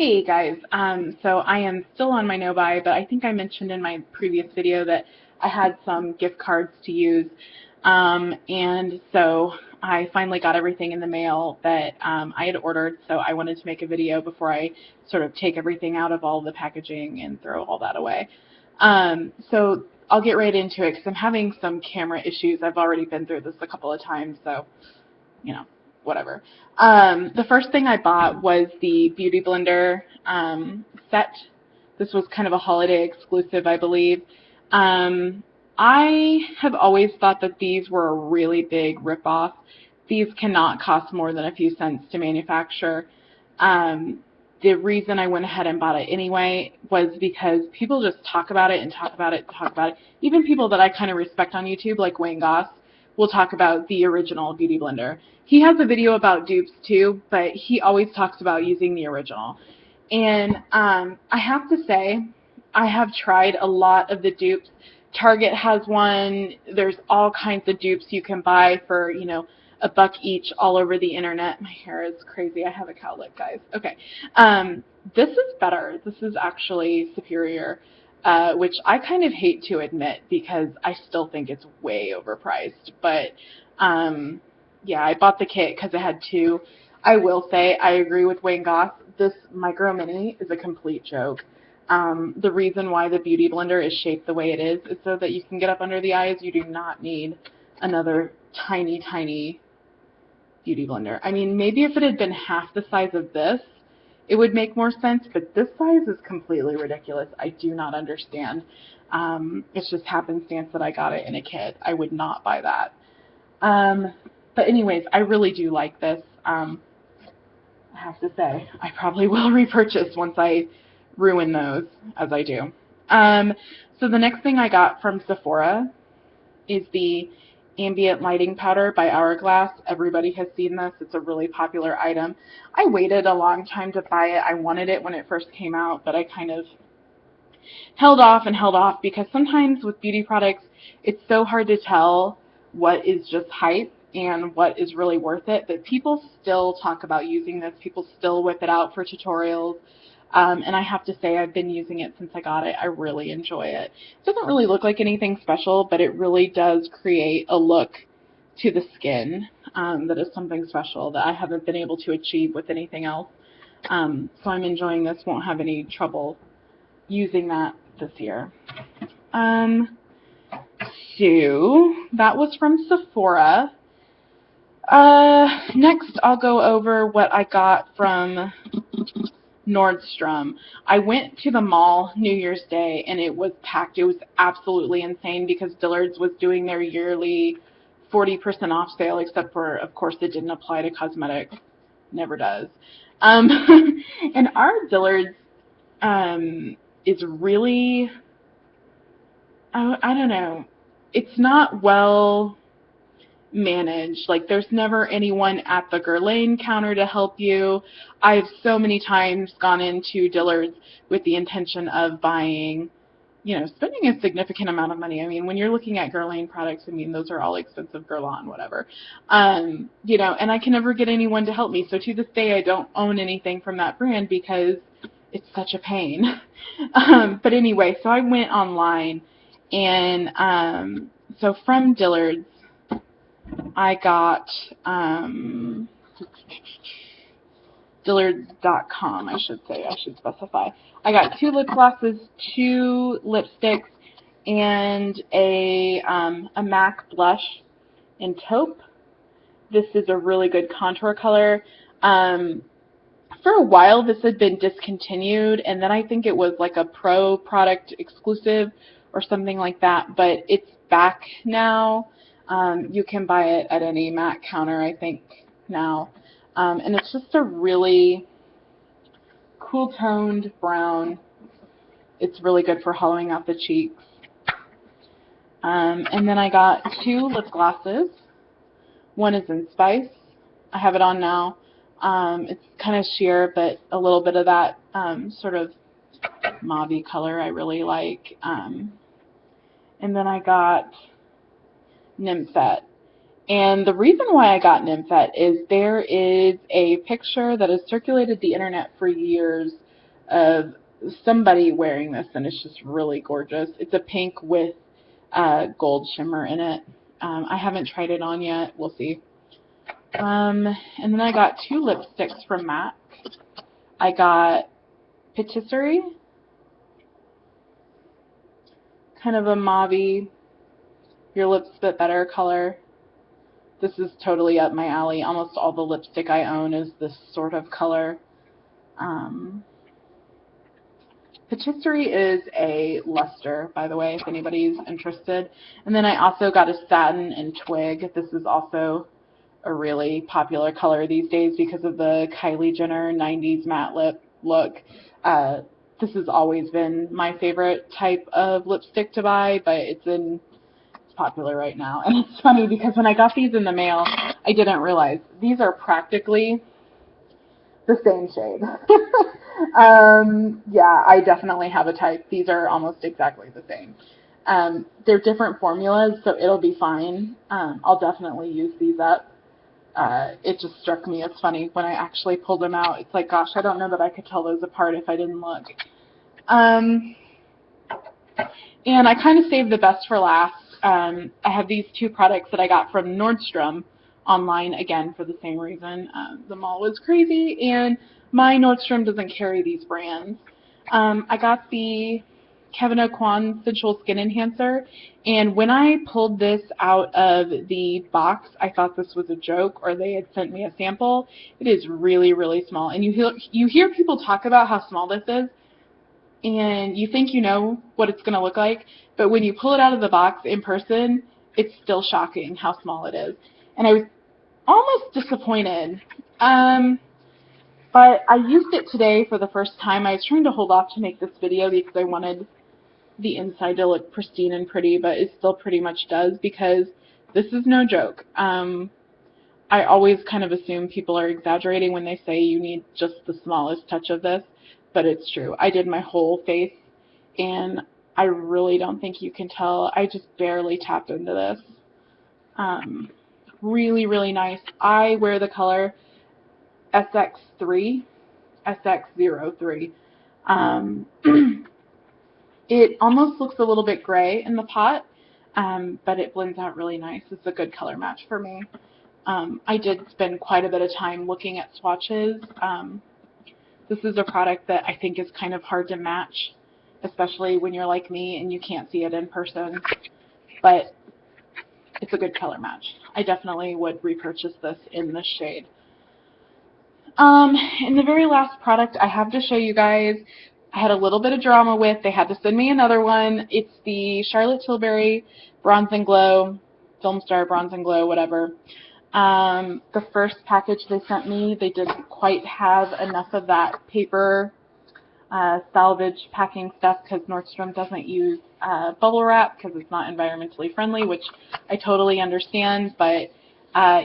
Hey guys, so I am still on my no buy, but I think I mentioned in my previous video that I had some gift cards to use, and so I finally got everything in the mail that I had ordered, so I wanted to make a video before I sort of take everything out of all the packaging and throw all that away. So I'll get right into it because I'm having some camera issues. I've already been through this a couple of times, so you know, whatever. The first thing I bought was the Beauty Blender set. This was kind of a holiday exclusive, I believe. I have always thought that these were a really big ripoff. These cannot cost more than a few cents to manufacture. The reason I went ahead and bought it anyway was because people just talk about it and talk about it and talk about it. Even people that I kind of respect on YouTube, like Wayne Goss, will talk about the original Beauty Blender. He has a video about dupes too, but he always talks about using the original. And I have to say, I have tried a lot of the dupes. Target has one. There's all kinds of dupes you can buy for, $1 each all over the internet. My hair is crazy. I have a cowlick, guys. Okay. This is better. This is actually superior, which I kind of hate to admit because I still think it's way overpriced. But, yeah, I bought the kit because it had two. I will say I agree with Wayne Goss. This Micro Mini is a complete joke. The reason why the Beauty Blender is shaped the way it is so that you can get up under the eyes. You do not need another tiny, tiny Beauty Blender. I mean, maybe if it had been half the size of this, it would make more sense, but this size is completely ridiculous. I do not understand. It's just happenstance that I got it in a kit. I would not buy that. But anyways, I really do like this. I have to say, I probably will repurchase once I ruin those, as I do. So the next thing I got from Sephora is the Ambient lighting powder by Hourglass. Everybody has seen this. It's a really popular item. I waited a long time to buy it. I wanted it when it first came out, but I kind of held off because sometimes with beauty products, it's so hard to tell what is just hype and what is really worth it. But people still talk about using this. People still whip it out for tutorials. And I have to say, I've been using it since I got it. I really enjoy it. It doesn't really look like anything special, but it really does create a look to the skin that is something special that I haven't been able to achieve with anything else. So I'm enjoying this. Won't have any trouble using that this year. So that was from Sephora. Next, I'll go over what I got from Nordstrom. I went to the mall New Year's Day and it was packed. It was absolutely insane because Dillard's was doing their yearly 40% off sale, except for, of course, it didn't apply to cosmetics. Never does. And our Dillard's is really, I don't know, it's not well managed. Like, there's never anyone at the Guerlain counter to help you. I've so many times gone into Dillard's with the intention of buying, spending a significant amount of money. I mean, when you're looking at Guerlain products, I mean, those are all expensive, Guerlain, whatever. And I can never get anyone to help me. So to this day, I don't own anything from that brand because it's such a pain. But anyway, so I went online and so from Dillard's, I got Dillards.com, I should specify. I got 2 lip glosses, 2 lipsticks, and a MAC blush in Taupe. This is a really good contour color. For a while, this had been discontinued, and then I think it was like a pro product exclusive or something like that, but it's back now. You can buy it at any MAC counter, I think, now. And it's just a really cool-toned brown. It's really good for hollowing out the cheeks. And then I got 2 lip glosses. One is in Spice. I have it on now. It's kind of sheer, but a little bit of that sort of mauve-y color I really like. And then I got Nymphette. And the reason why I got Nymphette is there is a picture that has circulated the internet for years of somebody wearing this, and it's just really gorgeous. It's a pink with gold shimmer in it. I haven't tried it on yet. We'll see. And then I got 2 lipsticks from MAC. I got Patisserie, kind of a mauve-y, your lips bit better color. This is totally up my alley. Almost all the lipstick I own is this sort of color. Patisserie is a luster, by the way, if anybody's interested. And then I also got a satin in Twig. This is also a really popular color these days because of the Kylie Jenner 90s matte lip look. This has always been my favorite type of lipstick to buy, but it's popular right now. And it's funny because when I got these in the mail, I didn't realize these are practically the same shade. Yeah, I definitely have a type. These are almost exactly the same. They're different formulas, so it'll be fine. I'll definitely use these up. It just struck me as funny when I actually pulled them out. It's like, gosh, I don't know that I could tell those apart if I didn't look. And I kind of saved the best for last. I have these 2 products that I got from Nordstrom online, again, for the same reason. The mall was crazy, and my Nordstrom doesn't carry these brands. I got the Kevyn Aucoin Sensual Skin Enhancer, and when I pulled this out of the box, I thought this was a joke, or they had sent me a sample. It is really, really small, and you hear people talk about how small this is, and you think you know what it's going to look like, but when you pull it out of the box in person, it's still shocking how small it is. And I was almost disappointed. But I used it today for the first time. I was trying to hold off to make this video because I wanted the inside to look pristine and pretty, but it still pretty much does because this is no joke. I always kind of assume people are exaggerating when they say you need just the smallest touch of this, but it's true. I did my whole face, and I really don't think you can tell. I just barely tapped into this. Really, really nice. I wear the color SX3, SX03. It almost looks a little bit gray in the pot, but it blends out really nice. It's a good color match for me. I did spend quite a bit of time looking at swatches. This is a product that I think is kind of hard to match, especially when you're like me and you can't see it in person, but it's a good color match. I definitely would repurchase this in this shade. And the very last product I have to show you guys, I had a little bit of drama with. They had to send me another one. It's the Charlotte Tilbury Bronze and Glow, Filmstar Bronze and Glow, whatever. The first package they sent me, they didn't quite have enough of that paper salvage packing stuff because Nordstrom doesn't use bubble wrap because it's not environmentally friendly, which I totally understand, but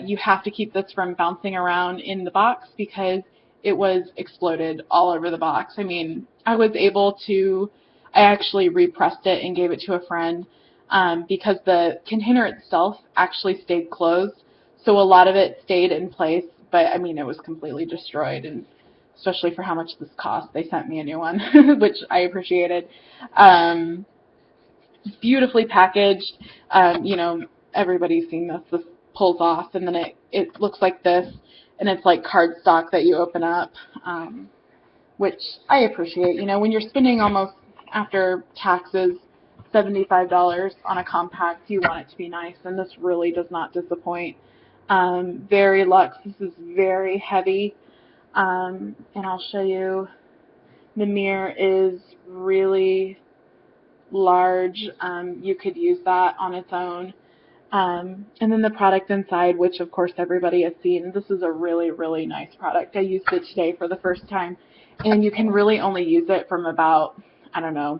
you have to keep this from bouncing around in the box because it was exploded all over the box. I mean, I actually repressed it and gave it to a friend because the container itself actually stayed closed, so a lot of it stayed in place, but I mean, it was completely destroyed, and especially for how much this cost, they sent me a new one, which I appreciated. Beautifully packaged. You know, everybody's seen this. This pulls off, and then it looks like this, and it's like cardstock that you open up, which I appreciate. You know, when you're spending almost, after taxes, $75 on a compact, you want it to be nice, and this really does not disappoint. Very luxe. This is very heavy. And I'll show you, the mirror is really large. You could use that on its own. And then the product inside, which of course everybody has seen. This is a really, really nice product. I used it today for the first time, and you can really only use it from about, I don't know,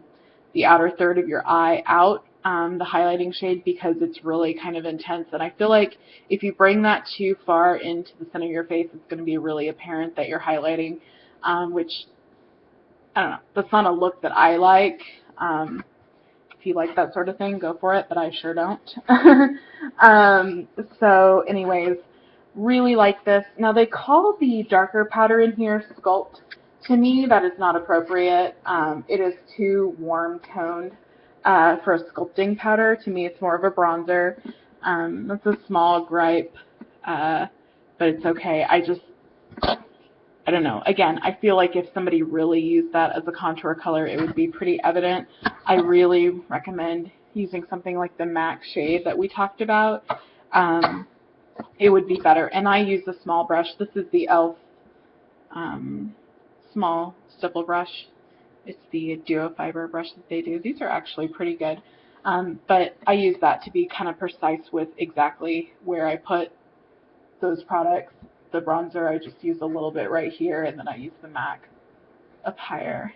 the outer third of your eye out, the highlighting shade, because it's really kind of intense. And I feel like if you bring that too far into the center of your face, it's going to be really apparent that you're highlighting, which, I don't know, that's not a look that I like. If you like that sort of thing, go for it, but I sure don't. So anyways, really like this. Now they call the darker powder in here Sculpt To me, that is not appropriate. It is too warm toned for a sculpting powder. To me, it's more of a bronzer. That's a small gripe, but it's okay. I don't know. Again, I feel like if somebody really used that as a contour color, it would be pretty evident. I really recommend using something like the MAC shade that we talked about. It would be better. And I use a small brush. This is the e.l.f. Small stipple brush. It's the duo fiber brush that they do. These are actually pretty good. But I use that to be kind of precise with exactly where I put those products. The bronzer, I just use a little bit right here, and then I use the MAC up higher.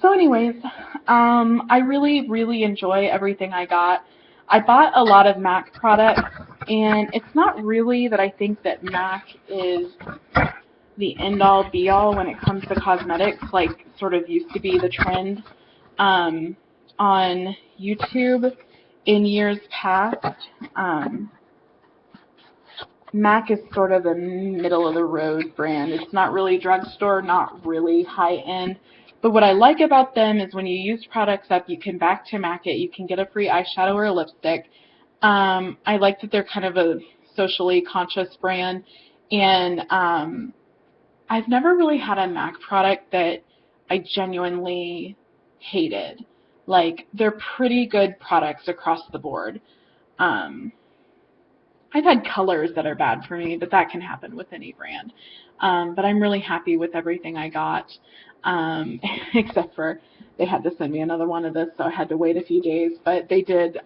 So anyways, I really, really enjoy everything I got. I bought a lot of MAC products, and it's not really that I think that MAC is the end-all, be-all when it comes to cosmetics, like sort of used to be the trend on YouTube in years past. MAC is sort of a middle-of-the-road brand. It's not really drugstore, not really high-end. But what I like about them is when you use products up, you can back to MAC it. You can get a free eyeshadow or a lipstick. I like that they're kind of a socially conscious brand. And I've never really had a MAC product that I genuinely hated. Like, they're pretty good products across the board. I've had colors that are bad for me, but that can happen with any brand. But I'm really happy with everything I got, except for they had to send me another one of this, so I had to wait a few days. But they didn't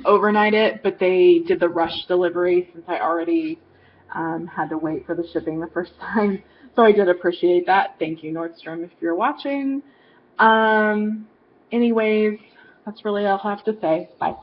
overnight it, but they did the rush delivery since I already had to wait for the shipping the first time. So I did appreciate that. Thank you, Nordstrom, if you're watching. Anyways, that's really all I have to say. Bye.